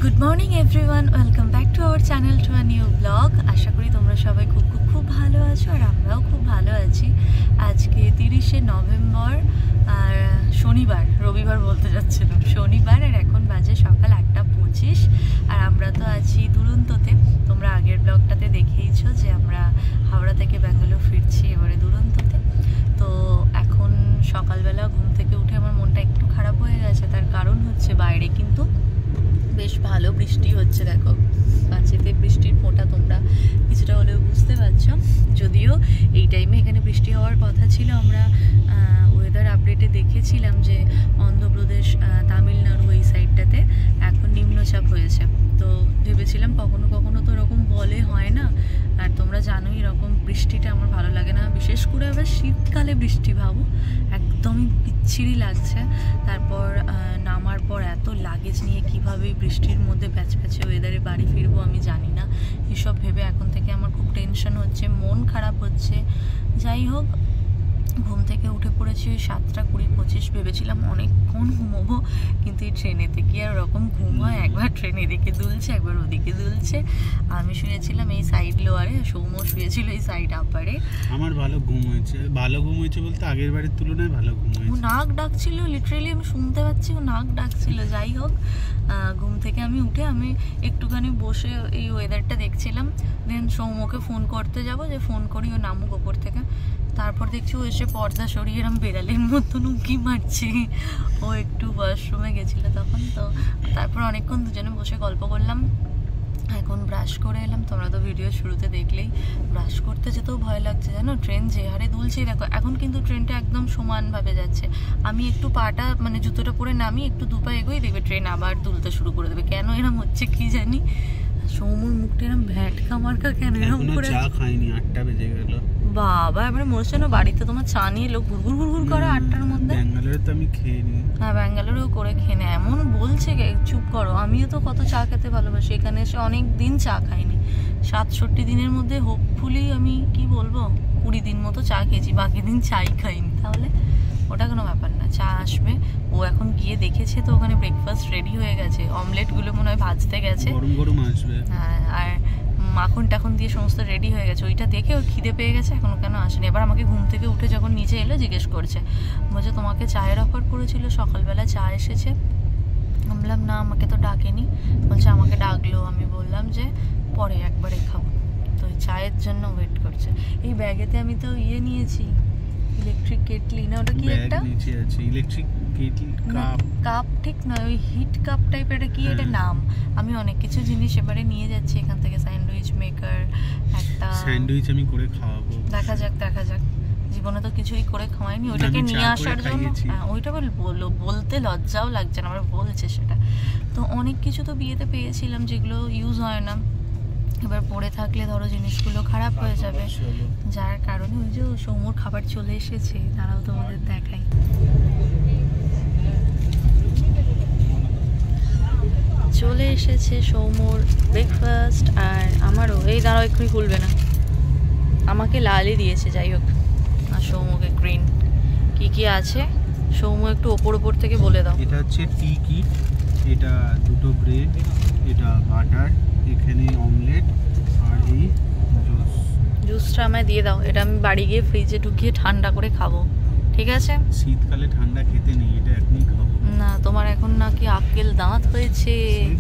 Good morning everyone, welcome back to our channel to a new blog. আশা করি তোমরা সবাই খুব খুব খুব ভালো আছো, আর আমরাও খুব ভালো আছি। আজকে 30শে নভেম্বর, আর শনিবার, রবিবার বলতে যাচ্ছিলাম, শনিবার, আর এখন বাজে সকাল 8:25। আর আমরা তো আছি দুরন্ততে। তোমরা আগের ব্লগটাতে দেখেইছো যে আমরা হাওড়া থেকে ব্যাঙ্গালোর ফিরছি এবারে দুরন্ততে। তো এখন সকালবেলা ঘুম থেকে উঠে আমার মনটা একটু খারাপ হয়ে গেছে। তার কারণ হচ্ছে বাইরে কিন্তু বেশ ভালো বৃষ্টি হচ্ছে। দেখো কাছেতে বৃষ্টির ফোঁটা তোমরা কিছুটা হলেও বুঝতে পারছো। যদিও এই টাইমে এখানে বৃষ্টি হওয়ার কথা ছিল। আমরা ওয়েদার আপডেটে দেখেছিলাম যে অন্ধ্রপ্রদেশ, তামিলনাড়ু এই সাইডটাতে এখন নিম্নচাপ হয়েছে। তো ভেবেছিলাম কখনো কখনো তো এরকম বলে হয় না। আর তোমরা জানোই এরকম বৃষ্টিটা আমার ভালো লাগে না, বিশেষ করে আবার শীতকালে বৃষ্টি ভাবো একদমই বিচ্ছিরি লাগছে। তারপর নামার পর এত লাগেজ নিয়ে কীভাবে বৃষ্টির মধ্যে প্যাচপ্যাচে ওয়েদারে বাড়ি ফিরবো আমি জানি না। এসব ভেবে এখন থেকে আমার খুব টেনশন হচ্ছে, মন খারাপ হচ্ছে। যাই হোক, ঘুম থেকে উঠে পড়েছি ওই 7:20-25। ভেবেছিলাম অনেকক্ষণ ঘুমোবো, কিন্তু এই ট্রেনেতে কি আর ওরকম ঘুম হয়? একবার ট্রেন এদিকে দুলছে, একবার ওদিকে দুলছে। আমি শুয়েছিলাম এই সাইড লোয়ারে, সৌম্য শুয়েছিল এই সাইড আপারে। আমার ভালো ঘুম হয়েছে। ভালো ঘুম হয়েছে বলতে আগের বারের তুলনায় ভালো ঘুম হয়েছে। ও নাক ডাকছিল, লিটারেলি আমি শুনতে পাচ্ছি ও নাক ডাকছিল। যাই হোক, ঘুম থেকে আমি উঠে আমি একটুখানি বসে এই ওয়েদারটা দেখছিলাম। দেন সৌম্যকে ফোন করতে যাব, যে ফোন করি ও নামুক ওপর থেকে। তারপর দেখছি ও এসে পর্দা সরিয়ে এরম বেড়ালের মতন উঁকি মারছে। ও একটু ওয়াশরুমে গেছিলো তখন। তো তারপর অনেকক্ষণ দুজনে বসে গল্প করলাম। এখন ব্রাশ করে এলাম। তোমরা তো ভিডিও শুরুতে দেখলেই ব্রাশ করতে যেতেও ভয় লাগছে, জানো ট্রেন যে হারে দুলছে। দেখো এখন কিন্তু ট্রেনটা একদম সমানভাবে যাচ্ছে। আমি একটু পাটা মানে জুতোটা পরে নামি, একটু দুপা এগোই, দেখবে ট্রেন আবার দুলতে শুরু করে দেবে। কেন এরম হচ্ছে কি জানি। সৌমুর মুখটা এরম ভ্যাটকা মার্কা কেন এরম করে? চা খাইনি, 8টা বেজে গেল। বাবা, এবারে মনে হচ্ছে না বাড়িতে তোমার চা নিয়ে লোক ঘুরঘুর ঘুরঘুর করে 8টার মধ্যে। ব্যাঙ্গালোরে তো আমি খেয়ে নিই। হ্যাঁ, ব্যাঙ্গালোরেও করে খেয়ে নেয় এমন বলছে। চুপ করো, আমিও তো কত চা খেতে ভালোবাসি। এখানে এসে অনেক দিন চা খাইনি। 67 দিনের মধ্যে হোপফুলি আমি কি বলবো 20 দিন মতো চা খেয়েছি, বাকি দিন চাই খাইনি। তাহলে ওটা কোনো ব্যাপার না, চা আসবে। ও এখন গিয়ে দেখেছে তো ওখানে ব্রেকফাস্ট রেডি হয়ে গেছে। অমলেটগুলো মনে হয় ভাজতে গেছে, গরম গরম আসবে। হ্যাঁ, আর মাখন টাখন দিয়ে সমস্ত রেডি হয়ে গেছে। ওইটা দেখে ওর খিদে পেয়ে গেছে, এখনো কেন আসেনি। এবার আমাকে ঘুম থেকে উঠে যখন নিচে এলো জিজ্ঞেস করছে, বলছে তোমাকে চায়ের অফার করেছিল, সকালবেলা চা এসেছে। আমি বললাম না, আমাকে তো ডাকেনি। বলছে আমাকে ডাকলো। আমি বললাম যে পরে একবারে খাবো। তো ওই চায়ের জন্য ওয়েট করছে। এই ব্যাগেতে আমি তো নিয়েছি, ইলেকট্রিক কেটলি না ওটা কি একটা নিচে আছে, ইলেকট্রিক কেটলি কাপ। কাপ ঠিক নয়, ওই হিট কাপ টাইপের কি এটা নাম। আমি অনেক কিছু জিনিস এবারে নিয়ে যাচ্ছি এখান থেকে। স্যান্ডউইচ মেকার একটা, স্যান্ডউইচ আমি করে খাওয়াবো। দেখা যাক। জীবনে তো কিছুই করে খাওয়াইনি। ওইটাকে নিয়ে আসার জন্য ওইটা বলতে লজ্জাও লাগছে না, আমরা বলছে সেটা। তো অনেক কিছু তো বিয়েতে পেয়েছিলাম যেগুলো ইউজ হয় না। এবার পড়ে থাকলে ধরো জিনিসগুলো খারাপ হয়ে যাবে, যার কারণে ওই যে সৌম্যর খাবার চলে এসেছে। তারাও তোমাদের দেখাই। চলে এসেছে সৌম্যর ব্রেকফাস্ট, আর আমারও। এই দাঁড়াও, এক্ষুনি খুলবে না। আমাকে লালই দিয়েছে, যাই হোক, আর সৌম্যকে গ্রিন। কি আছে সৌম্য একটু ওপর থেকে বলে দাও। এটা হচ্ছে টি কিট, এটা দুটো ব্রেড, এটা বাটার, এখানে অমলেট, আর এই জুসটা আমায় দিয়ে দাও। এটা আমি বাড়ি গিয়ে ফ্রিজে ঢুকিয়ে ঠান্ডা করে খাবো, ঠিক আছে? শীতকালে ঠান্ডা খেতে নেই, এটা এখনই খাবো। না, তোমার এখন নাকি আক্কেল দাঁত হয়েছে।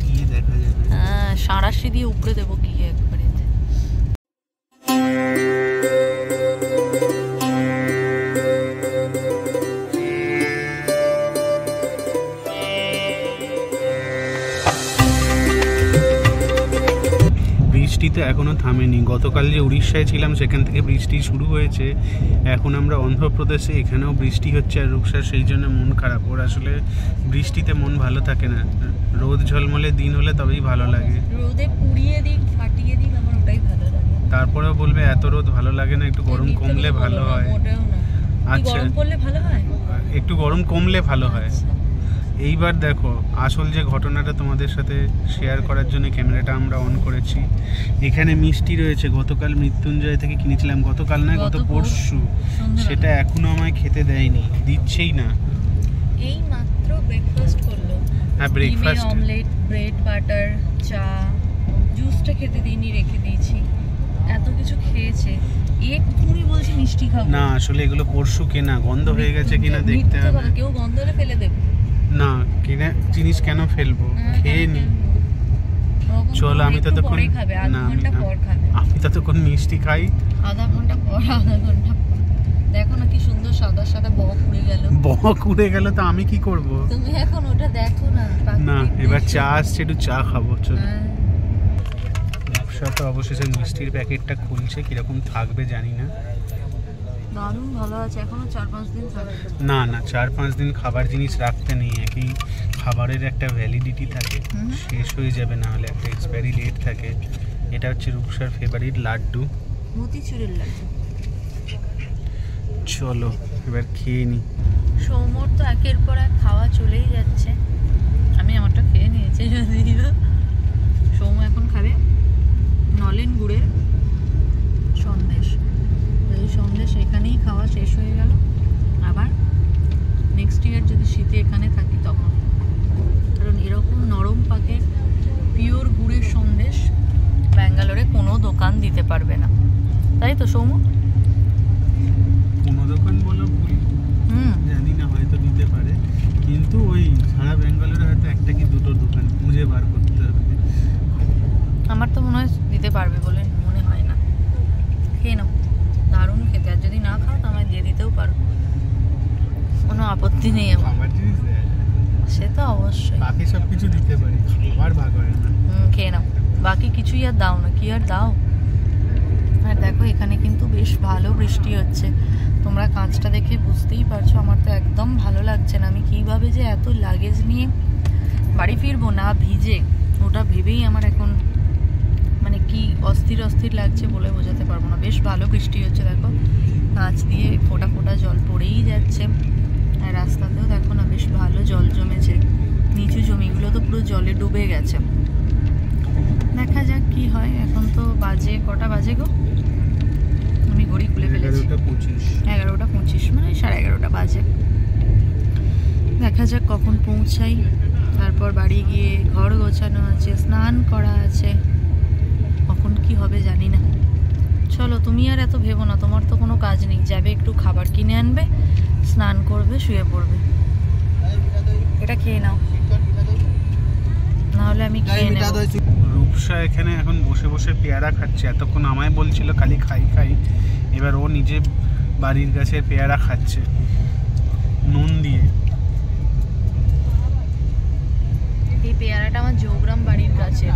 গিয়ে দেখা যাবে। হ্যাঁ, সাঁড়াশি দিয়ে উপড়ে দেবো গিয়ে একবারে। বৃষ্টি তো এখনো থামেনি। গতকাল যে উড়িষ্যায় ছিলাম সেখান থেকে বৃষ্টি শুরু হয়েছে। এখন আমরা অন্ধ্রপ্রদেশে, এখানেও বৃষ্টি হচ্ছে। আর রূপসার সেই জন্য মন খারাপ। ওর আসলে বৃষ্টিতে মন ভালো থাকে না। রোদ ঝলমলে দিন হলে তবেই ভালো লাগে। রোদে পুড়িয়ে দিক, ফাটিয়ে দিক, আমার ওটাই ভালো লাগে। তারপরেও বলবে এত রোদ ভালো লাগে না, একটু গরম কমলে ভালো হয়। আচ্ছা, গরম পড়লে ভালো হয়, একটু গরম কমলে ভালো হয়। এইবার দেখো আসল যে ঘটনাটা তোমাদের সাথে শেয়ার করার জন্য ক্যামেরাটা আমরা অন করেছি। এখানে মিষ্টি রয়েছে, গতকাল মৃত্যুঞ্জয় থেকে কিনেছিলাম। গতকাল নয়, গত পরশু। সেটা এখনো আমায় খেতে দেয়নি, দিচ্ছেই না। এই মাত্র ব্রেকফাস্ট করলো, হ্যাঁ ব্রেকফাস্ট অমলেট, ব্রেড বাটার, চা, জুসটা খেতে দিইনি, রেখে দিয়েছি। এত কিছু খেয়েছে, এক্ষুনি বলছি মিষ্টি খাবো না। আসলে এগুলো পরশু কেনা, গন্ধ হয়ে গেছে কিনা দেখতে হবে। কেউ গন্ধ হলে ফেলে দেবে না, কিনা জিনিস কেন ফেলবো, খেয়ে নি। চলো আমি ততক্ষণ না, আমি ততক্ষণ মিষ্টি খাই। আধা ঘন্টা পর দেখো না কি সুন্দর সাদা সাদা বক উড়ে গেল। বক উড়ে গেল তো আমি কি করব? তুমি এখন ওটা দেখো না। না, এবার চা আসছে, একটু চা খাবো। চলো। তো অবশেষে মিষ্টির প্যাকেটটা খুলছে, কিরকম থাকবে জানি না। দারুণ ভালো আছে, এখনো 4-5 দিন থাকবে। না না, 4-5 দিন খাবার জিনিস রাখতে নেই, একই খাবারের একটা ভ্যালিডিটি থাকে, শেষ হয়ে যাবে, না হলে একটা এক্সপায়ারি ডেট থাকে। এটা হচ্ছে রূপসার ফেভারিট লাড্ডু, মতিচুরের লাড্ডু। চলো এবার খেয়ে নি। সৌমর তো একের পর এক খাওয়া চলেই যাচ্ছে, আমি আমারটা খেয়ে নিয়েছি যদিও। সৌম এখন খাবে নলেন গুড়ের সন্দেশ। এই সন্দেশ এখানেই খাওয়া শেষ হয়ে গেল, আবার নেক্সট ইয়ার যদি শীতে এখানে থাকি তখন, কারণ এরকম নরম পাকের পিওর গুড়ের সন্দেশ ব্যাঙ্গালোরে কোনো দোকান দিতে পারবে না, তাই তো সৌম? কোনো দোকান বলো ভুল, জানি না, হয়তো দিতে পারে, কিন্তু ওই সারা ব্যাঙ্গালোরে হয়তো একটা কি দুটো দোকান খুঁজে বার করতে হবে। আমার তো মনে হয় দিতে পারবে বলে মনে হয় না। খেয়ে নাও, দারুণ খেতে, আর যদি না খাও তো আমায় দিয়ে দিতেও পারো, কোনো আপত্তি নেই আমার। খাবার জিনিস দেয় সে তো অবশ্যই, বাকি সব কিছু দিতে পারি, খাবার ভাগ হয় না। খেয়ে নাও, বাকি কিছুই আর দাও না, কি আর দাও। আর দেখো এখানে কিন্তু বেশ ভালো বৃষ্টি হচ্ছে, তোমরা কাঁচটা দেখে বুঝতেই পারছো। আমার তো একদম ভালো লাগছে না, আমি কীভাবে যে এত লাগেজ নিয়ে বাড়ি ফিরবো না ভিজে, ওটা ভেবেই আমার এখন মানে কি অস্থির অস্থির লাগছে বলে বোঝাতে পারবো না। বেশ ভালো বৃষ্টি হচ্ছে, দেখো কাঁচ দিয়ে ফোঁটা ফোঁটা জল পড়েই যাচ্ছে, আর রাস্তাতেও দেখো না বেশ ভালো জল জমেছে, নিচু জমিগুলো তো পুরো জলে ডুবে গেছে। দেখা যাক কি হয়। এখন তো বাজে কটা বাজে গো, আমি ঘড়ি খুলে ফেলেছি, 11:25, মানে 11:30 বাজে। দেখা যাক কখন পৌঁছাই, তারপর বাড়ি গিয়ে ঘর গোছানো আছে, স্নান করা আছে, কখন কি হবে জানি না। চলো তুমি আর এত ভেবো না, তোমার তো কোনো কাজ নেই, যাবে একটু খাবার কিনে আনবে, স্নান করবে, শুয়ে পড়বে। এটা খেয়ে নাও, নাহলে আমি খেয়ে নেব। রূপসা এখানে এখন বসে বসে পেয়ারা খাচ্ছে, এতক্ষণ আমায় বলছিল খালি খাই খাই, এবার ও নিজে বাড়ির গাছের পেয়ারা খাচ্ছে নুন দিয়ে। এই পেয়ারাটা আমার জৌগ্রাম বাড়ির গাছে,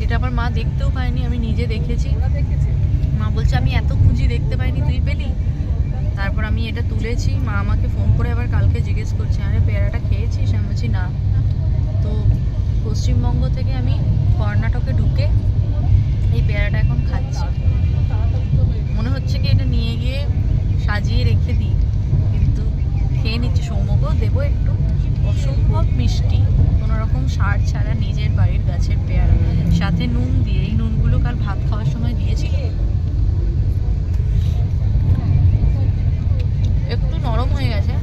এটা আমার মা দেখতেও পায়নি, আমি নিজে দেখেছি। মা বলছে আমি এত খুঁজি দেখতে পাইনি, তুই পেলি? তারপর আমি এটা তুলেছি, মা আমাকে ফোন করে আবার কালকে জিজ্ঞেস করছে আরে পেয়ারাটা খেয়েছিস? আমি বলছি না। তো পশ্চিমবঙ্গ থেকে আমি কর্ণাটকে ঢুকে এই পেয়ারাটা এখন খাচ্ছি, মনে হচ্ছে কি এটা নিয়ে গিয়ে সাজিয়ে রেখে দিই, কিন্তু খেয়ে নিচ্ছি। সৌম্যকেও দেবো একটু, অসম্ভব মিষ্টি, কোনো রকম সার ছাড়া নিজের বাড়ির গাছের পেয়ারা, সাথে নুন দিয়ে। এই নুনগুলো কাল ভাত খাওয়ার সময় দিয়েছি, একটু নরম হয়ে গেছে,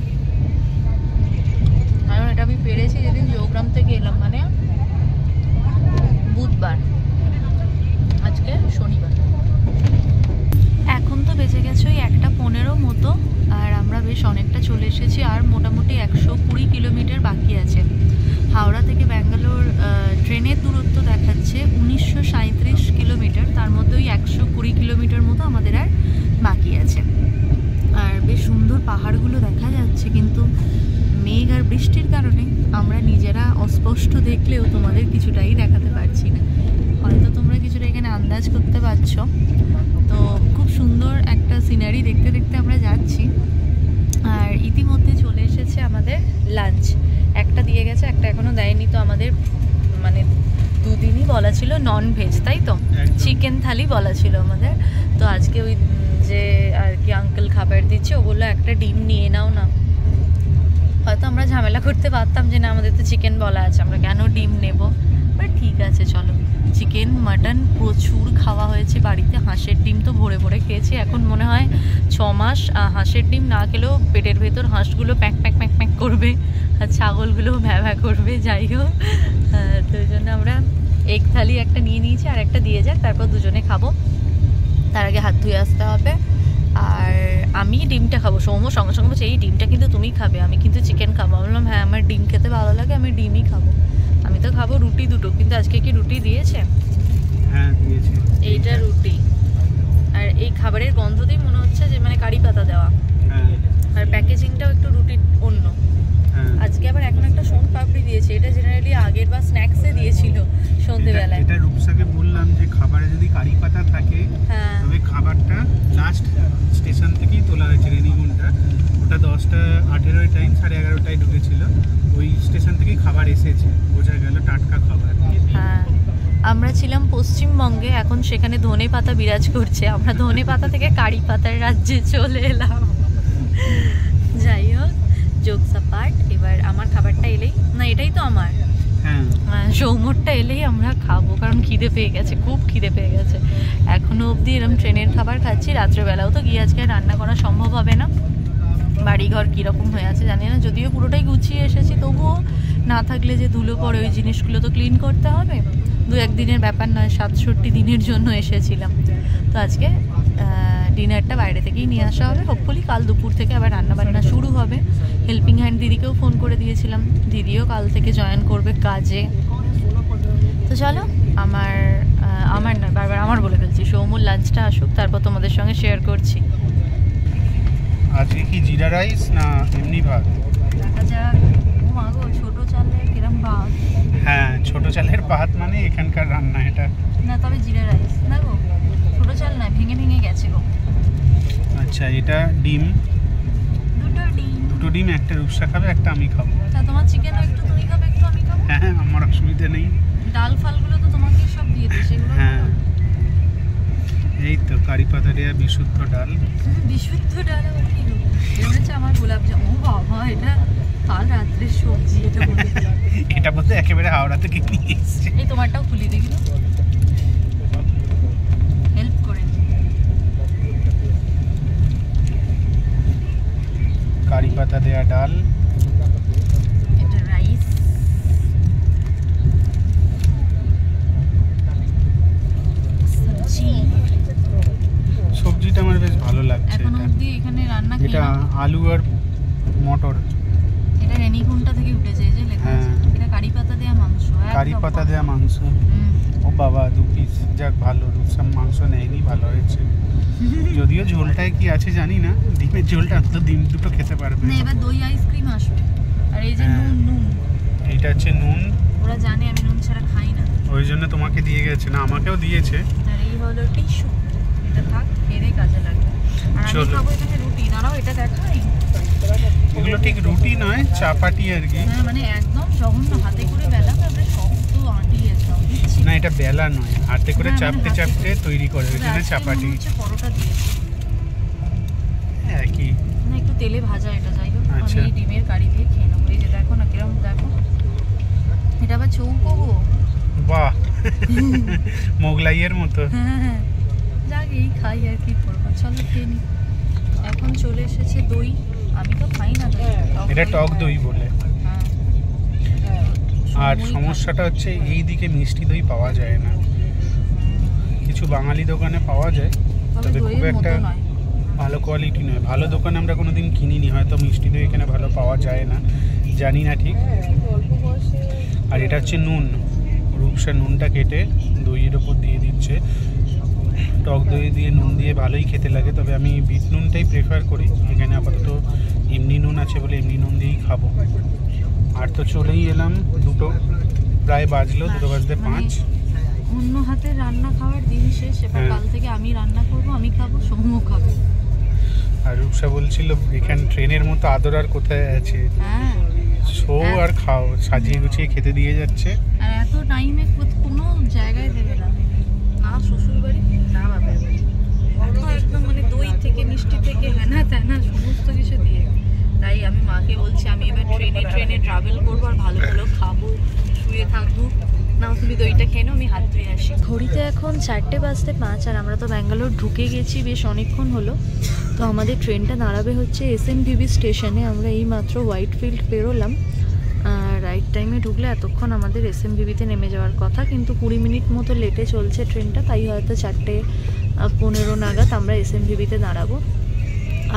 কারণ এটা আমি পেরেছি যেদিন জৌগ্রাম থেকে এলাম, মানে বুধবার, আজকে শনিবার। এখন তো বেজে গেছে ওই 1:15 মতো, আর আমরা বেশ অনেকটা চলে এসেছি, আর মোটামুটি 120 কিলোমিটার বাকি আছে। হাওড়া থেকে ব্যাঙ্গালোর ট্রেনের দূরত্ব দেখাচ্ছে 1937 কিলোমিটার, তার মধ্যে ওই 120 কিলোমিটার মতো আমাদের আর বাকি আছে। আর বেশ সুন্দর পাহাড়গুলো দেখা যাচ্ছে, কিন্তু মেঘ আর বৃষ্টির কারণে আমরা নিজেরা অস্পষ্ট দেখলেও তোমাদের কিছুটাই দেখাতে পারছি না, হয়তো তোমরা কিছুটা এখানে আন্দাজ করতে পারছো। তো খুব সুন্দর একটা সিনারি দেখতে দেখতে আমরা যাচ্ছি, আর ইতিমধ্যে চলে এসেছে আমাদের লাঞ্চ। একটা দিয়ে গেছে, একটা এখনো দেয়নি। তো আমাদের মানে দুদিনই বলা ছিল নন ভেজ, তাই তো? চিকেন থালি বলা ছিল আমাদের। তো আজকে ওই যে আর কি আঙ্কেল খাবার দিচ্ছে, ও বললো একটা ডিম নিয়ে নাও না। হয়তো আমরা ঝামেলা করতে পারতাম যে না আমাদের তো চিকেন বলা আছে, আমরা কেন ডিম নেব, বাট ঠিক আছে চলো। চিকেন মাটন প্রচুর খাওয়া হয়েছে বাড়িতে, হাঁসের ডিম তো ভরে ভরে খেয়েছি। এখন মনে হয় 6 মাস হাঁসের ডিম না খেলেও পেটের ভেতর হাঁসগুলো প্যাক প্যাক প্যাক প্যাক করবে, আর ছাগলগুলো ভ্যাঁ ভ্যাঁ করবে। যাই হোক, তো ওই জন্য আমরা এগ থালি একটা নিয়ে নিয়েছি, আর একটা দিয়ে যাক, তারপর দুজনে খাবো। তার আগে হাত ধুয়ে আসতে হবে। আর আমি ডিমটা খাবো, সৌম্য সঙ্গে সঙ্গে বলছে এই ডিমটা কিন্তু তুমি খাবে, আমি কিন্তু চিকেন খাবো। বললাম হ্যাঁ আমার ডিম খেতে ভালো লাগে, আমি ডিমই খাবো। আমি তো খাবো রুটি দুটো, কিন্তু আজকে কি রুটি দিয়েছে? হ্যাঁ দিয়েছে। এইটা রুটি, আর এই খাবারের গন্ধতেই মনে হচ্ছে যে মানে কারি পাতা দেওয়া। হ্যাঁ, আর প্যাকেজিংটাও একটু রুটির অন্য। আজকে আবার এখন একটা সোন পাপড়ি দিয়েছে, এটা জেনারেলি আগের বা স্ন্যাক্সে দিয়েছিল সন্ধ্যেবেলায়। এটা রূপসাকে বললাম যে খাবারে যদি কারি পাতা থাকে তবে খাবারটা লাস্ট স্টেশন থেকেই তোলা হয়েছে রেনিগুনটা, ওটা 10টা 18 টাইম 11:30টায় ঢুকেছিল, ওই স্টেশন থেকেই খাবার এসেছে, বোঝা গেল টাটকা খাবার। হ্যাঁ, আমরা ছিলাম পশ্চিমবঙ্গে, এখন সেখানে ধনে পাতা বিরাজ করছে, আমরা ধনে পাতা থেকে কারি পাতার রাজ্যে চলে এলাম। যাই হোক, জোকস অ্যাপার্ট, এবার আমার খাবারটা এলেই, না এটাই তো আমার, সৌম্যরটা এলেই আমরা খাবো, কারণ খিদে পেয়ে গেছে, খুব খিদে পেয়ে গেছে। এখনো অবধি এরকম ট্রেনের খাবার খাচ্ছি, রাত্রেবেলাও তো গিয়ে আজকে রান্না করা সম্ভব হবে না। বাড়িঘর কীরকম হয়ে আছে জানি না, যদিও পুরোটাই গুছিয়ে এসেছি, তবুও না থাকলে যে ধুলো পড়ে ওই জিনিসগুলো তো ক্লিন করতে হবে। 2-1 দিনের ব্যাপার নয়, 67 দিনের জন্য এসেছিলাম। তো আজকে ডিনারটা বাইরে থেকেই নিয়ে আসা হবে। হোপফুলি কাল দুপুর থেকে আবার রান্নাবান্না শুরু হবে। হেল্পিং হ্যান্ড দিদিকেও ফোন করে দিয়েছিলাম, দিদিও কাল থেকে জয়েন করবে কাজে। তো চলো, আমার নয়, বারবার আমার বলে ফেলছি, সৌমুর লাঞ্চটা আসুক, তারপর তোমাদের সঙ্গে শেয়ার করছি। আজকে কি জিরা রাইস না এমনি ভাত? দেখা যাক। ও মা গো, ছোট চালের কিরম ভাত? হ্যাঁ, ছোট চালের ভাত মানে এখানকার রান্না এটা না, তবে জিরা রাইস না গো, ছোট চাল না, ভেঙে ভেঙে গেছে গো। আচ্ছা, এটা ডিম, দুটো ডিম, একটা রূপসা খাবে, একটা আমি খাবো। তা তোমার চিকেনও একটু তুমি খাবে, একটু আমি খাবো। হ্যাঁ, আমার অসুবিধা নেই। ডাল ফালগুলো তো তোমাকে সব দিয়ে দিই, সেগুলো হ্যাঁ, এই তো কারি পাতা দেয়া বিশুদ্ধ ডাল। বিশুদ্ধ ডাল আবার কি গো? এটা হচ্ছে আমার গোলাপ জামুন। ও বাবা, এটা কাল রাত্রের সবজি। এটা বলে এটা বলতে একেবারে হাওড়া থেকে নিয়ে এসেছে। এই তোমারটাও খুলি দেখি, হেল্প করে। কারি পাতা দেয়া ডাল, এটা রাইস, সবজি। সবজিটা আমার বেশ ভালো লাগছে। এখন অবধি এখানে রান্না কি? এটা আলু আর মটর। এটা রেনিগুনটা থেকে উঠেছে, এই যে লেখা আছে। এটা কারি পাতা দেয়া মাংস, কারি পাতা দেয়া মাংস। ও বাবা, 2 পিস, যাক ভালো, রূপসা মাংস নেয়নি, ভালো হয়েছে। যদিও ঝোলটায় কি আছে জানি না, ডিমের ঝোলটা তো ডিম দুটো খেতে পারবে না। এবার দই আইসক্রিম আসবে, আর এই যে নুন, এইটা হচ্ছে নুন। ওরা জানে আমি নুন ছাড়া খাই না, ওই জন্য তোমাকে দিয়ে গেছে, না আমাকেও দিয়েছে। আর এই হলো টিস্যু, এটা থাক, খেয়ে কাজে লাগবে। আর আমি খাবো এখানে রুটি। দাঁড়াও, এটা দেখাই। এগুলো ঠিক রুটি নয়, চাপাটি আর কি। হ্যাঁ, মানে একদম জঘন্য, হাতে করে বেলা, তারপরে শক্ত আটি আছে। না, এটা বেলা নয়, হাতে করে চাপতে চাপতে তৈরি করে, ওই জন্য চাপাটি। পরোটা দিয়েছে একই না, একটু তেলে ভাজা এটা। যাই হোক, আচ্ছা, আমি ডিমের কারি দিয়ে খেয়ে নেবো। এই যে দেখো না কিরম, দেখো এটা আবার চৌকো গো। বাহ, মোগলাইয়ের মতো। হ্যাঁ, যাক এই খাই আর কি করবো। চলো খেয়ে নি। এখন চলে এসেছে দই, আমি তো খাই না দই। এটা টক দই বলে। আর সমস্যাটা হচ্ছে এই দিকে মিষ্টি দই পাওয়া যায় না, কিছু বাঙালি দোকানে পাওয়া যায়, তবে খুব একটা ভালো কোয়ালিটি নয়। ভালো দোকানে আমরা কোনোদিন কিনিনি, হয়তো মিষ্টি দই এখানে ভালো পাওয়া যায় না, জানি না ঠিক। আর এটা হচ্ছে নুন, রূপসা নুনটা কেটে দইয়ের ওপর দিয়ে দিচ্ছে। টক দই দিয়ে নুন দিয়ে ভালোই খেতে লাগে, তবে আমি বিট নুনটাই প্রেফার করি। এখানে আপাতত এমনি নুন আছে বলে এমনি নুন দিয়েই খাবো। আর তো চলেই এলাম, দুটো প্রায় বাজলো, 2:05। অন্য হাতে রান্না খাওয়ার দিন শেষ, এবার কাল থেকে আমি রান্না করবো, আমি খাবো, সৌম্য খাবে। আর রূপসা বলছিল এখানে ট্রেনের মতো আদর আর কোথায় আছে। হ্যাঁ, শো আর খাও, সাজিয়ে গুছিয়ে খেতে দিয়ে যাচ্ছে। আর এত টাইমে কোনো জায়গায় দেবে না, না শ্বশুর বাড়ি না বাপের বাড়ি, একদম মানে দই থেকে মিষ্টি থেকে হ্যানা ত্যানা সমস্ত কিছু দিয়ে। তাই আমি মাকে বলছি আমি এবার ট্রেনে ট্রাভেল করবো, আর ভালো ভালো খাবো, শুয়ে থাকবো। নাও তুমি দইটা খেয়ে নাও, আমি হাত ধুয়ে আসি। ঘড়িতে এখন 4:05, আর আমরা তো ব্যাঙ্গালোর ঢুকে গেছি বেশ অনেকক্ষণ হলো। তো আমাদের ট্রেনটা দাঁড়াবে হচ্ছে SNVB স্টেশনে। আমরা এই মাত্র হোয়াইটফিল্ড পেরোলাম, রাইট টাইমে ঢুকলে এতক্ষণ আমাদের SMVB-তে নেমে যাওয়ার কথা, কিন্তু 20 মিনিট মতো লেটে চলছে ট্রেনটা, তাই হয়তো 4:15 নাগাদ আমরা SMVB-তে দাঁড়াবো।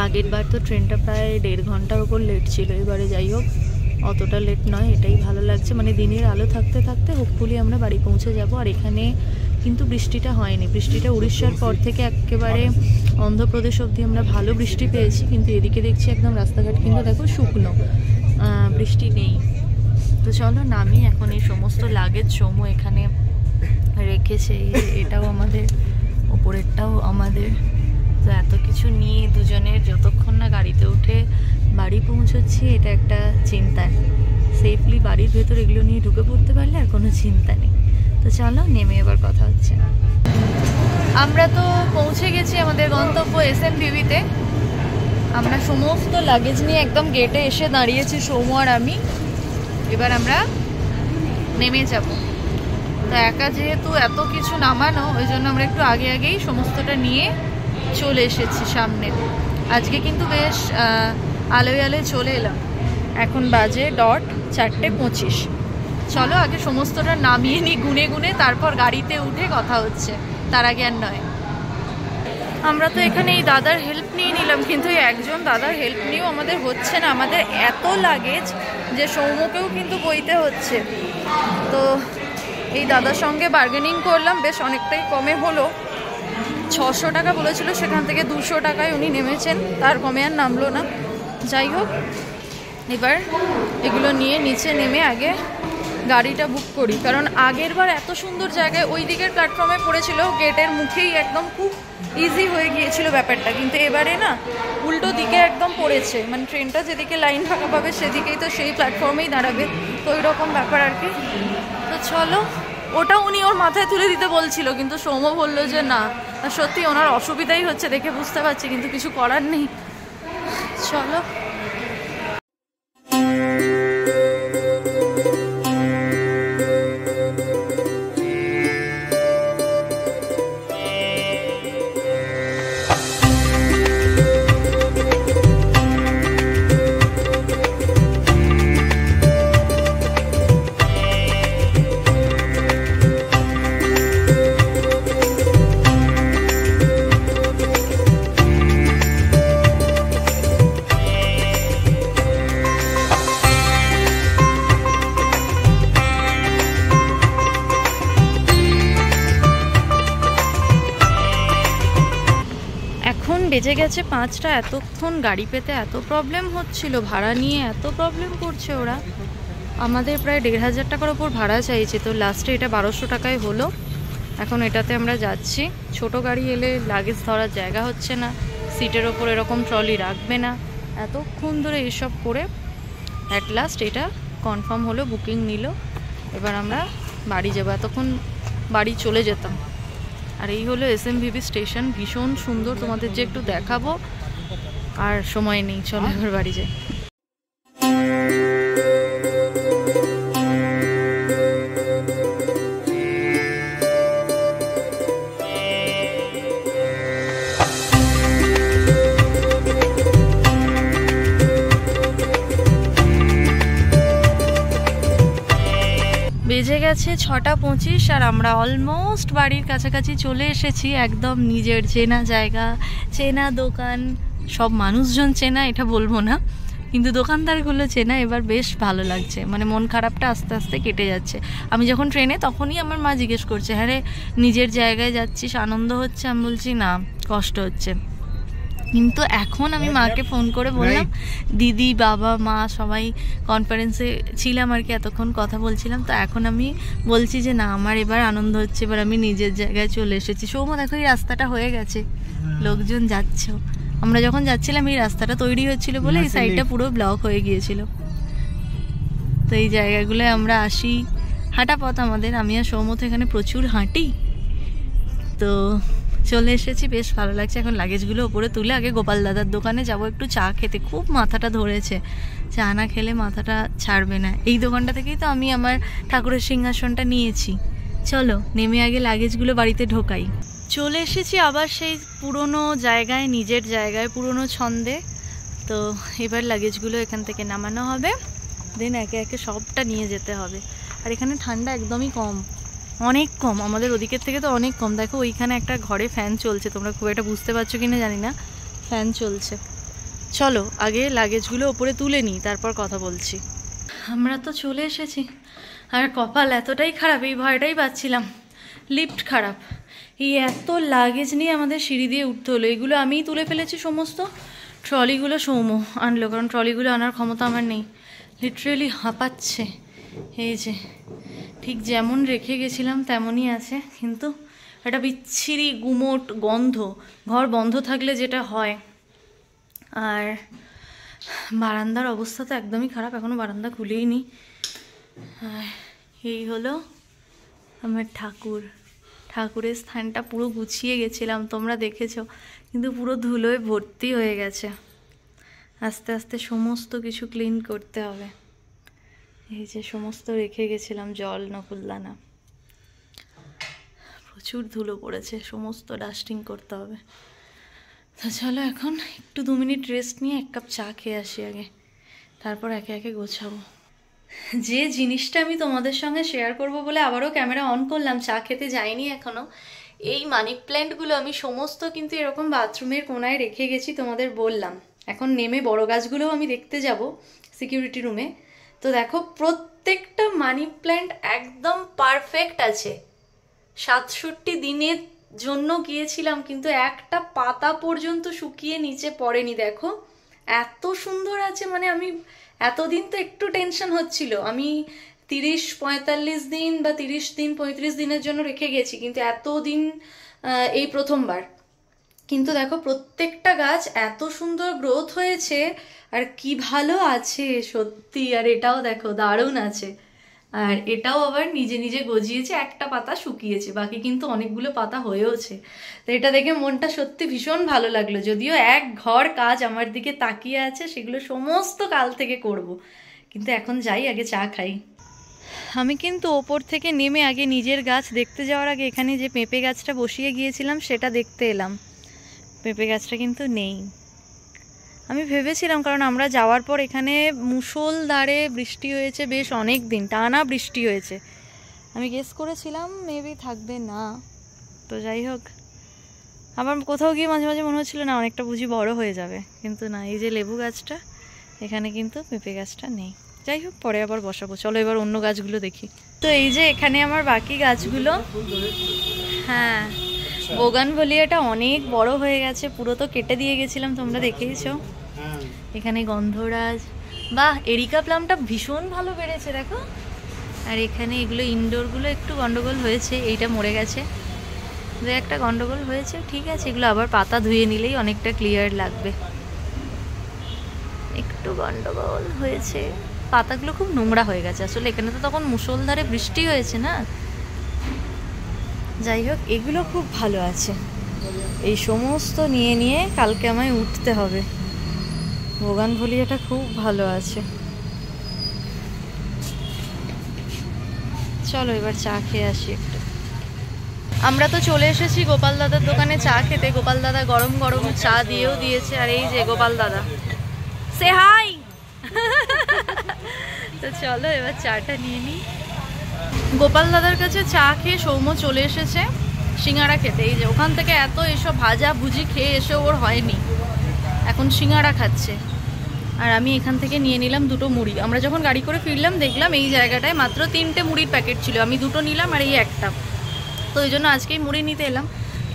আগের বার তো ট্রেনটা প্রায় 1.5 ঘন্টার ওপর লেট ছিল, এবারে যাই হোক অতটা লেট নয়, এটাই ভালো লাগছে। মানে দিনের আলো থাকতে থাকতে হোপফুলি আমরা বাড়ি পৌঁছে যাব। আর এখানে কিন্তু বৃষ্টিটা হয়নি, বৃষ্টিটা উড়িষ্যার পর থেকে একেবারে অন্ধ্রপ্রদেশ অবধি আমরা ভালো বৃষ্টি পেয়েছি, কিন্তু এদিকে দেখছি একদম রাস্তাঘাট কিন্তু দেখো শুকনো, বৃষ্টি নেই। তো চলো নামি, এখন এই সমস্ত লাগেজ সমু এখানে রেখেছে, এটাও আমাদের, ওপরেরটাও আমাদের। তো এত কিছু নিয়ে দুজনের যতক্ষণ না গাড়িতে উঠে বাড়ি পৌঁছচ্ছি এটা একটা চিন্তা। সেফলি বাড়ির ভেতর এগুলো নিয়ে ঢুকে পড়তে পারলে আর কোনো চিন্তা নেই। তো চলো নেমে এবার কথা হচ্ছে। আমরা তো পৌঁছে গেছি আমাদের গন্তব্য SMVB-তে। আমরা সমস্ত লাগেজ নিয়ে একদম গেটে এসে দাঁড়িয়েছি সৌম্য আর আমি। এবার আমরা নেমে যাব। তো একা যেহেতু এত কিছু নামানো, ওই জন্য আমরা একটু আগে আগেই সমস্তটা নিয়ে চলে এসেছি সামনে। আজকে কিন্তু বেশ আলোয় আলোয় চলে এলাম। এখন বাজে ডট 4:25। চলো আগে সমস্তটা নামিয়ে নিই গুনে গুনে, তারপর গাড়িতে উঠে কথা হচ্ছে, তার আগে আর নয়। আমরা তো এখানে এই দাদার হেল্প নিয়ে নিলাম, কিন্তু এই একজন দাদার হেল্প নিয়েও আমাদের হচ্ছে না। আমাদের এত লাগেজ যে সৌম্যকেও কিন্তু বইতে হচ্ছে। তো এই দাদার সঙ্গে বার্গেনিং করলাম, বেশ অনেকটাই কমে হলো। 600 টাকা বলেছিল, সেখান থেকে 200 টাকায় উনি নেমেছেন, তার কমে আর নামলো না। যাই হোক, এবার এগুলো নিয়ে নিচে নেমে আগে গাড়িটা বুক করি, কারণ আগের বার এত সুন্দর জায়গায় ওই দিকের প্ল্যাটফর্মে পড়েছিল, গেটের মুখেই একদম খুব ইজি হয়ে গিয়েছিল ব্যাপারটা। কিন্তু এবারে না উল্টো দিকে একদম পড়েছে, মানে ট্রেনটা যেদিকে লাইন ফাঁকা পাবে সেদিকেই তো সেই প্ল্যাটফর্মেই দাঁড়াবে, তো ওই রকম ব্যাপার আর কি। তো চলো, ওটা উনি ওর মাথায় তুলে দিতে বলছিল, কিন্তু সৌম্য বললো যে না, সত্যি ওনার অসুবিধাই হচ্ছে দেখে বুঝতে পারছি, কিন্তু কিছু করার নেই। চলো বেজে গেছে 5টা। এতক্ষণ গাড়ি পেতে এত প্রবলেম হচ্ছিল, ভাড়া নিয়ে এত প্রবলেম করছে ওরা। আমাদের প্রায় 1500 টাকার ওপর ভাড়া চাইছে, তো লাস্টে এটা 1200 টাকায় হলো। এখন এটাতে আমরা যাচ্ছি। ছোট গাড়ি এলে লাগেজ ধরার জায়গা হচ্ছে না, সিটের ওপর এরকম ট্রলি রাখবে না, এতক্ষণ ধরে এসব করে অ্যাট লাস্ট এটা কনফার্ম হলো, বুকিং নিল। এবার আমরা বাড়ি যাবো, এতক্ষণ বাড়ি চলে যেতাম। আর এই হলো SMVB স্টেশন, ভীষণ সুন্দর, তোমাদের যে একটু দেখাবো আর সময় নেই, চলো এবার বাড়ি যাই। বেজে গেছে 6:25 আর আমরা অলমোস্ট বাড়ির কাছাকাছি চলে এসেছি। একদম নিজের চেনা জায়গা, চেনা দোকান, সব মানুষজন চেনা এটা বলবো না, কিন্তু দোকানদারগুলো চেনা। এবার বেশ ভালো লাগছে, মানে মন খারাপটা আস্তে আস্তে কেটে যাচ্ছে। আমি যখন ট্রেনে, তখনই আমার মা জিজ্ঞেস করছে, হ্যাঁ রে নিজের জায়গায় যাচ্ছিস, আনন্দ হচ্ছে? আমি বলছি না, কষ্ট হচ্ছে। কিন্তু এখন আমি মাকে ফোন করে বললাম, দিদি বাবা মা সবাই কনফারেন্সে ছিলাম আর কি, এতক্ষণ কথা বলছিলাম। তো এখন আমি বলছি যে না, আমার এবার আনন্দ হচ্ছে, এবার আমি নিজের জায়গায় চলে এসেছি। সৌম্য দেখো এই রাস্তাটা হয়ে গেছে, লোকজন যাচ্ছে। আমরা যখন যাচ্ছিলাম এই রাস্তাটা তৈরি হচ্ছিল বলে এই সাইডটা পুরো ব্লক হয়ে গিয়েছিল। তো এই জায়গাগুলোয় আমরা আসি, হাঁটা পথ আমাদের, আমি আর সৌম্য তো এখানে প্রচুর হাঁটি। তো চলে এসেছি, বেশ ভালো লাগছে। এখন লাগেজগুলো ওপরে তুলে আগে গোপাল দাদার দোকানে যাব একটু চা খেতে, খুব মাথাটা ধরেছে, চা না খেলে মাথাটা ছাড়বে না। এই দোকানটা থেকেই তো আমি আমার ঠাকুরের সিংহাসনটা নিয়েছি। চলো নেমে আগে লাগেজগুলো বাড়িতে ঢোকাই। চলে এসেছি আবার সেই পুরনো জায়গায়, নিজের জায়গায়, পুরনো ছন্দে। তো এবার লাগেজগুলো এখান থেকে নামানো হবে, দেন একে একে সবটা নিয়ে যেতে হবে। আর এখানে ঠান্ডা একদমই কম, অনেক কম, আমাদের ওদিকের থেকে তো অনেক কম। দেখো ওইখানে একটা ঘরে ফ্যান চলছে, তোমরা খুব একটা বুঝতে পারছো কিনা জানি না, ফ্যান চলছে। চলো আগে লাগেজগুলো ওপরে তুলে নিই, তারপর কথা বলছি। আমরা তো চলে এসেছি, আর কপাল এতটাই খারাপ, এই ভয়টাই পাচ্ছিলাম লিফট খারাপ। এই এত লাগেজ নিয়ে আমাদের সিঁড়ি দিয়ে উঠতে হলো। এগুলো আমিই তুলে ফেলেছি সমস্ত, ট্রলিগুলো সৌম্য আনলো, কারণ ট্রলিগুলো আনার ক্ষমতা আমার নেই। লিটারেলি হাঁপাচ্ছে। এই যে ঠিক যেমন রেখে গেছিলাম তেমনই আছে, কিন্তু একটা বিচ্ছিরি গুমোট গন্ধ, ঘর বন্ধ থাকলে যেটা হয়। আর বারান্দার অবস্থা তো একদমই খারাপ, এখনও বারান্দা খুলেই নি। আর এই হলো আমার ঠাকুরের স্থানটা পুরো গুছিয়ে গেছিলাম, তোমরা দেখেছো, কিন্তু পুরো ধুলোয় ভর্তি হয়ে গেছে। আস্তে আস্তে সমস্ত কিছু ক্লিন করতে হবে। এই যে সমস্ত রেখে গেছিলাম, জল, নকুলদানা, প্রচুর ধুলো পড়েছে, সমস্ত ডাস্টিং করতে হবে। তো চলো এখন একটু 2 মিনিট রেস্ট নিয়ে 1 কাপ চা খেয়ে আসি আগে, তারপর একে একে গোছাবো। যে জিনিসটা আমি তোমাদের সঙ্গে শেয়ার করব বলে আবারও ক্যামেরা অন করলাম, চা খেতে যাইনি এখনো, এই মানি প্ল্যান্টগুলো আমি সমস্ত কিন্তু এরকম বাথরুমের কোনায় রেখে গেছি, তোমাদের বললাম। এখন নেমে বড় গাছগুলোও আমি দেখতে যাব সিকিউরিটি রুমে। তো দেখো প্রত্যেকটা মানি প্ল্যান্ট একদম পারফেক্ট আছে। 67 দিনের জন্য গিয়েছিলাম, কিন্তু একটা পাতা পর্যন্ত শুকিয়ে নিচে পড়েনি। দেখো এত সুন্দর আছে, মানে আমি এতদিন তো একটু টেনশন হচ্ছিল, আমি 30-45 দিন বা 30 দিন 35 দিনের জন্য রেখে গেছি, কিন্তু এতদিন এই প্রথমবার। কিন্তু দেখো প্রত্যেকটা গাছ এত সুন্দর গ্রোথ হয়েছে, আর কি ভালো আছে সত্যি। আর এটাও দেখো দারুণ আছে, আর এটাও আবার নিজে নিজে গজিয়েছে, একটা পাতা শুকিয়েছে, বাকি কিন্তু অনেকগুলো পাতা হয়েওছে। তো এটা দেখে মনটা সত্যি ভীষণ ভালো লাগলো। যদিও এক ঘর কাজ আমার দিকে তাকিয়ে আছে, সেগুলো সমস্ত কাল থেকে করব, কিন্তু এখন যাই আগে চা খাই। আমি কিন্তু ওপর থেকে নেমে আগে নিজের গাছ দেখতে যাওয়ার আগে এখানে যে পেঁপে গাছটা বসিয়ে গিয়েছিলাম সেটা দেখতে এলাম। পেঁপে গাছটা কিন্তু নেই। আমি ভেবেছিলাম, কারণ আমরা যাওয়ার পর এখানে মুষলধারে বৃষ্টি হয়েছে, বেশ অনেক দিন টানা বৃষ্টি হয়েছে, আমি গেস করেছিলাম মেবি থাকবে না। তো যাই হোক, আবার কোথাও গিয়ে মাঝে মাঝে মনে হচ্ছিল না অনেকটা বুঝি বড় হয়ে যাবে, কিন্তু না, এই যে লেবু গাছটা, এখানে কিন্তু পেঁপে গাছটা নেই। যাই হোক, পরে আবার বসাবো। চলো এবার অন্য গাছগুলো দেখি। তো এই যে এখানে আমার বাকি গাছগুলো, হ্যাঁ বোগানভেলিয়াটা অনেক বড় হয়ে গেছে, পুরো তো কেটে দিয়ে গেছিলাম, তোমরা দেখেইছো। এখানে গন্ধরাজ, বাহ, এরিকা প্লামটা ভীষণ ভালো বেড়েছে দেখো। আর এখানে এগুলো ইনডোরগুলো একটু গন্ডগোল হয়েছে, এইটা মরে গেছে, 2-1টা গন্ডগোল হয়েছে, ঠিক আছে, এগুলো আবার পাতা ধুয়ে নিলেই অনেকটা ক্লিয়ার লাগবে। একটু গন্ডগোল হয়েছে, পাতাগুলো খুব নোংরা হয়ে গেছে, আসলে এখানে তো তখন মুষলধারে বৃষ্টি হয়েছে না। যাই হোক, এগুলো খুব ভালো আছে। এই সমস্ত নিয়ে নিয়ে কালকে আমায় উঠতে হবে। বোগানভেলিয়াটা খুব ভালো আছে। চলো এবার চা খেয়ে আসি একটু। আমরা তো চলে এসেছি গোপাল দাদার দোকানে চা খেতে। গোপাল দাদা গরম গরম চা দিয়েও দিয়েছে, আর এই যে গোপাল দাদা, সে হাই। তো চলো এবার চাটা নিয়ে নিই। গোপাল দাদার কাছে চা খেয়ে সৌম্য চলে এসেছে সিঙ্গাড়া খেতে। এই যে ওখান থেকে এত এসব ভাজা ভুজি খেয়ে এসে ওর হয়নি, এখন সিঙ্গাড়া খাচ্ছে। আর আমি এখান থেকে নিয়ে নিলাম 2টো মুড়ি। আমরা যখন গাড়ি করে ফিরলাম দেখলাম এই জায়গাটায় মাত্র 3টে মুড়ির প্যাকেট ছিল, আমি 2টো নিলাম আর এই একটা, তো ওই জন্য আজকেই মুড়ি নিতে এলাম।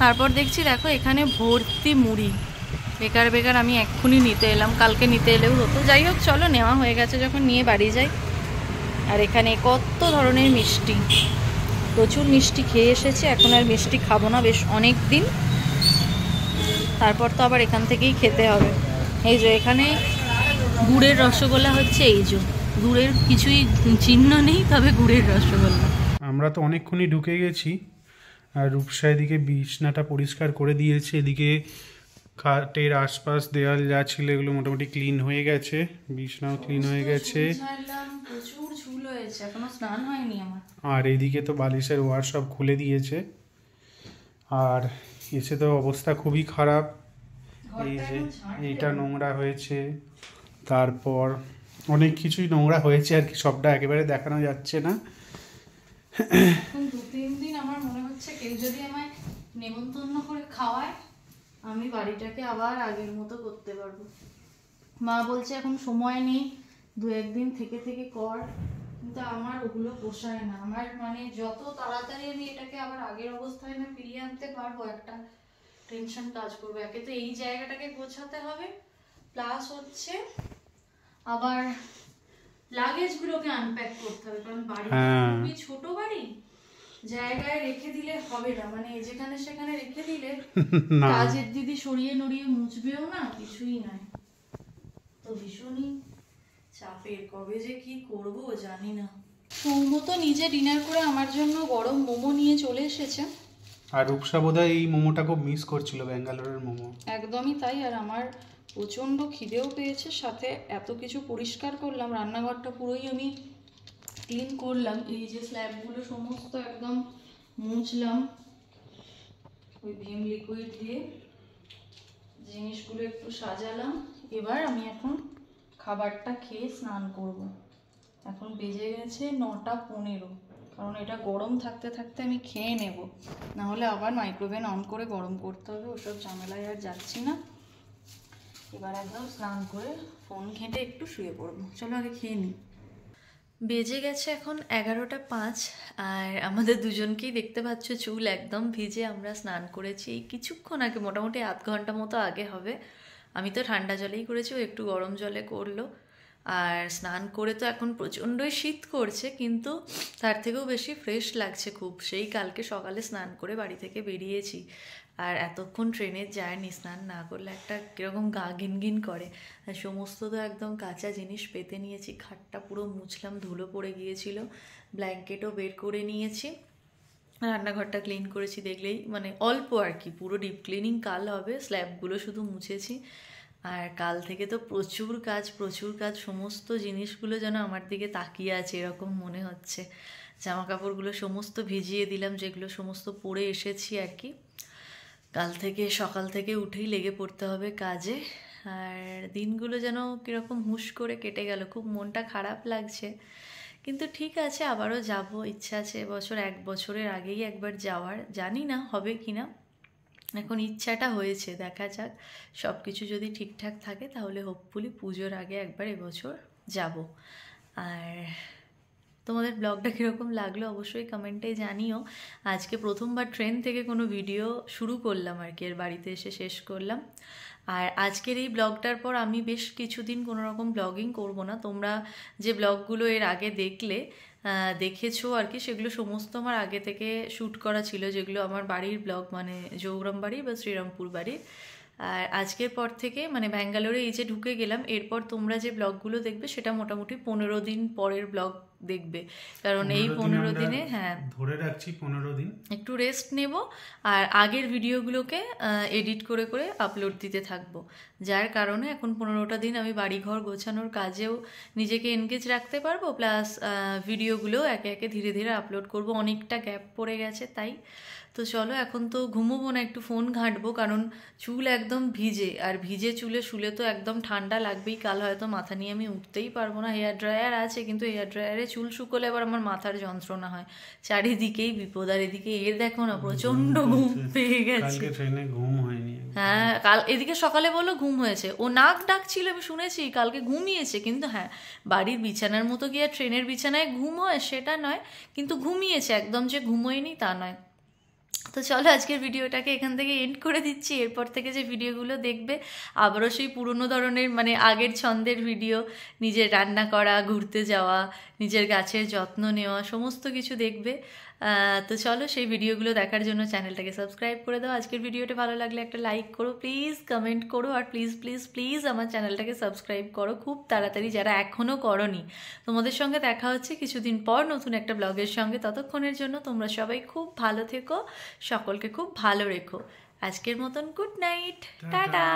তারপর দেখছি দেখো এখানে ভর্তি মুড়ি, বেকার বেকার আমি এক্ষুনি নিতে এলাম, কালকে নিতে এলেও হতো। যাই হোক চলো, নেওয়া হয়ে গেছে যখন নিয়ে বাড়ি যাই। আর এখানে কত ধরনের মিষ্টি, প্রচুর মিষ্টি খেয়ে এসেছি, এখন আর মিষ্টি খাবো না বেশ অনেক দিন, তারপর তো আবার এখান থেকেই খেতে হবে। এই যে এখানে গুড়ের রসগোল্লা হচ্ছে, এই যে গুড়ের কিছুই চিহ্ন নেই, তবে গুড়ের রসগোল্লা। আমরা তো অনেকক্ষণই ঢুকে গেছি, আর রূপসা এদিকে বিছনাটা পরিষ্কার করে দিয়েছে, এদিকে খাটের আশপাশ দেওয়াল যা ছিল এগুলো মোটামুটি ক্লিন হয়ে গেছে, বিছনাও ক্লিন হয়ে গেছে, প্রচুর ঝুল হয়েছে, এখনো স্নান হয়নি আমার। আর এদিকে তো বালিশের ওয়ার সব খুলে দিয়েছে, আর এসে তো অবস্থা খুবই খারাপ। এই যে এইটা নোংরা হয়েছে, তারপর অনেক কিছুই নোংরা হয়েছে আর কি, সবটা একেবারে দেখানো যাচ্ছে না। এখন 2-3 দিন আমার মনে হচ্ছে কেউ যদি আমায় নেমন্তন্ন করে খাওয়ায় আমি বাড়িটাকে আবার আগের মতো করতে পারবো। মা বলছে এখন সময় নেই, 2-1 দিন থেকে থেকে কর, কিন্তু আমার ওগুলো পোষায় না। আমার মানে যত তাড়াতাড়ি আমি এটাকে আবার আগের অবস্থায় না ফিরিয়ে আনতে পারবো একটা টেনশন কাজ করবে। একে তো এই জায়গাটাকে গোছাতে হবে, প্লাস হচ্ছে আবার লাগেজগুলোকে আনপ্যাক করতে হবে, কারণ বাড়িটা খুবই ছোট বাড়ি, জায়গায় রেখে দিলে হবে না, মানে যেখানে সেখানে রেখে দিলে কাজের দিদি সরিয়ে নড়িয়ে মুছবেও না, কিছুই নাই। তো ভীষণই চাপের, কবে যে কি করব জানি না। সৌম্য তো নিজে ডিনার করে আমার জন্য গরম মোমো নিয়ে চলে এসেছে, আর রূপসা বোধহয় এই মোমোটা খুব মিস করছিল, ব্যাঙ্গালোরের মোমো। একদমই তাই। আর আমার প্রচণ্ড খিদেও পেয়েছে, সাথে এত কিছু পরিষ্কার করলাম, রান্নাঘরটা পুরোই আমি ক্লিন করলাম, এই যে স্ল্যাবগুলো সমস্ত একদম মুছলাম ওই ভিম লিকুইড দিয়ে, জিনিসগুলো একটু সাজালাম। এবার আমি এখন খাবারটা খেয়ে স্নান করব। এখন বেজে গেছে 9:15, কারণ এটা গরম থাকতে থাকতে আমি খেয়ে নেব, নাহলে আবার মাইক্রোওভেন অন করে গরম করতে হবে, ওসব ঝামেলায় আর যাচ্ছি না। এবার একদম স্নান করে ফোন ঘেঁটে একটু শুয়ে পড়বো। চলো আগে খেয়ে নিই। বেজে গেছে এখন 11:05, আর আমাদের দুজনকেই দেখতে পাচ্ছ চুল একদম ভিজে। আমরা স্নান করেছি এই কিছুক্ষণ আগে, মোটামুটি আধ ঘন্টা মতো আগে হবে। আমি তো ঠান্ডা জলেই করেছি, ও একটু গরম জলে করলো। আর স্নান করে তো এখন প্রচণ্ডই শীত করছে, কিন্তু তার থেকেও বেশি ফ্রেশ লাগছে খুব। সেই কালকে সকালে স্নান করে বাড়ি থেকে বেরিয়েছি, আর এতক্ষণ ট্রেনের জার্নি, স্নান না করলে একটা কীরকম গা ঘিনঘিন করে। আর সমস্ত তো একদম কাঁচা জিনিস পেতে নিয়েছি, খাটটা পুরো মুছলাম, ধুলো পড়ে গিয়েছিল, ব্ল্যাঙ্কেটও বের করে নিয়েছি, রান্নাঘরটা ক্লিন করেছি দেখলেই, মানে অল্প আর কি, পুরো ডিপ ক্লিনিং কাল হবে, স্ল্যাবগুলো শুধু মুছেছি। আর কাল থেকে তো প্রচুর কাজ, সমস্ত জিনিসগুলো যেন আমার দিকে তাকিয়ে আছে এরকম মনে হচ্ছে। জামা কাপড়গুলো সমস্ত ভিজিয়ে দিলাম, যেগুলো সমস্ত পরে এসেছি আর কি। কাল থেকে সকাল থেকে উঠেই লেগে পড়তে হবে কাজে। আর দিনগুলো যেন কীরকম হুশ করে কেটে গেল, খুব মনটা খারাপ লাগছে, কিন্তু ঠিক আছে, আবারও যাব, ইচ্ছা আছে এবছর, 1 বছরের আগেই একবার যাওয়ার, জানি না হবে কি না, এখন ইচ্ছাটা হয়েছে, দেখা যাক। সব কিছু যদি ঠিকঠাক থাকে তাহলে হোপফুলি পুজোর আগে একবার এবছর যাব। আর তোমাদের ব্লগটা কীরকম লাগলো অবশ্যই কমেন্টে জানিও। আজকে প্রথমবার ট্রেন থেকে কোনো ভিডিও শুরু করলাম আর কি, এর বাড়িতে এসে শেষ করলাম। আর আজকের এই ব্লগটার পর আমি বেশ কিছুদিন কোনো রকম ব্লগিং করব না। তোমরা যে ব্লগগুলো এর আগে দেখেছো আর কি, সেগুলো সমস্ত আমার আগে থেকে শ্যুট করা ছিল, যেগুলো আমার বাড়ির ব্লগ, মানে জৌগ্রাম বাড়ি বা শ্রীরামপুর বাড়ির। আর আজকের পর থেকে মানে ব্যাঙ্গালোরে এই যে ঢুকে গেলাম, এরপর তোমরা যে ব্লগগুলো দেখবে সেটা মোটামুটি 15 দিন পরের ব্লগ দেখবে, কারণ এই 15 দিনে ধরে রাখছি 15 দিন একটু রেস্ট নেব, আর আগের ভিডিওগুলোকে এডিট করে করে আপলোড দিতে থাকবো, যার কারণে এখন 15টা দিন আমি বাড়িঘর গোছানোর কাজেও নিজেকে এনগেজ রাখতে পারবো, প্লাস ভিডিওগুলো একে একে ধীরে ধীরে আপলোড করব। অনেকটা গ্যাপ পড়ে গেছে তাই। তো চলো এখন তো ঘুমোবো না, একটু ফোন ঘাঁটবো, কারণ চুল একদম ভিজে, আর ভিজে চুলে শুলে তো একদম ঠান্ডা লাগবেই। কাল হয়তো মাথা নিয়ে আমি উঠতেই পারবো না, হেয়ার ড্রায়ার আছে, কিন্তু হেয়ার ড্রায়ারে চুল শুকোলে আবার আমার মাথার যন্ত্রণা হয়, চারিদিকেই বিপদ। আর এদিকে এর দেখো না প্রচন্ড ঘুম পেয়ে গেছে, ঘুম হয়নি। হ্যাঁ, কাল এদিকে সকালে বললো ঘুম হয়েছে, ও নাক ডাকছিল, আমি শুনেছি কালকে ঘুমিয়েছে, কিন্তু হ্যাঁ বাড়ির বিছানার মতো কি আর ট্রেনের বিছানায় ঘুম হয় সেটা নয়, কিন্তু ঘুমিয়েছে, একদম যে ঘুমোয়নি তা নয়। তো চলো আজকের ভিডিওটাকে এখান থেকে এন্ড করে দিচ্ছি। এরপর থেকে যে ভিডিওগুলো দেখবে আবারও সেই পুরনো ধরনের, মানে আগের ছন্দের ভিডিও, নিজের রান্না করা, ঘুরতে যাওয়া, নিজের গাছের যত্ন নেওয়া, সমস্ত কিছু দেখবে। তো চলো সেই ভিডিওগুলো দেখার জন্য চ্যানেলটাকে সাবস্ক্রাইব করে দাও। আজকের ভিডিওটা ভালো লাগলে একটা লাইক করো, প্লিজ কমেন্ট করো, আর প্লিজ প্লিজ প্লিজ আমার চ্যানেলটাকে সাবস্ক্রাইব করো খুব তাড়াতাড়ি, যারা এখনও করোনি। তোমাদের সঙ্গে দেখা হচ্ছে কিছুদিন পর নতুন একটা ব্লগের সঙ্গে। ততক্ষণের জন্য তোমরা সবাই খুব ভালো থেকো, সকলকে খুব ভালো রেখো। আজকের মতন গুড নাইট, টাটা।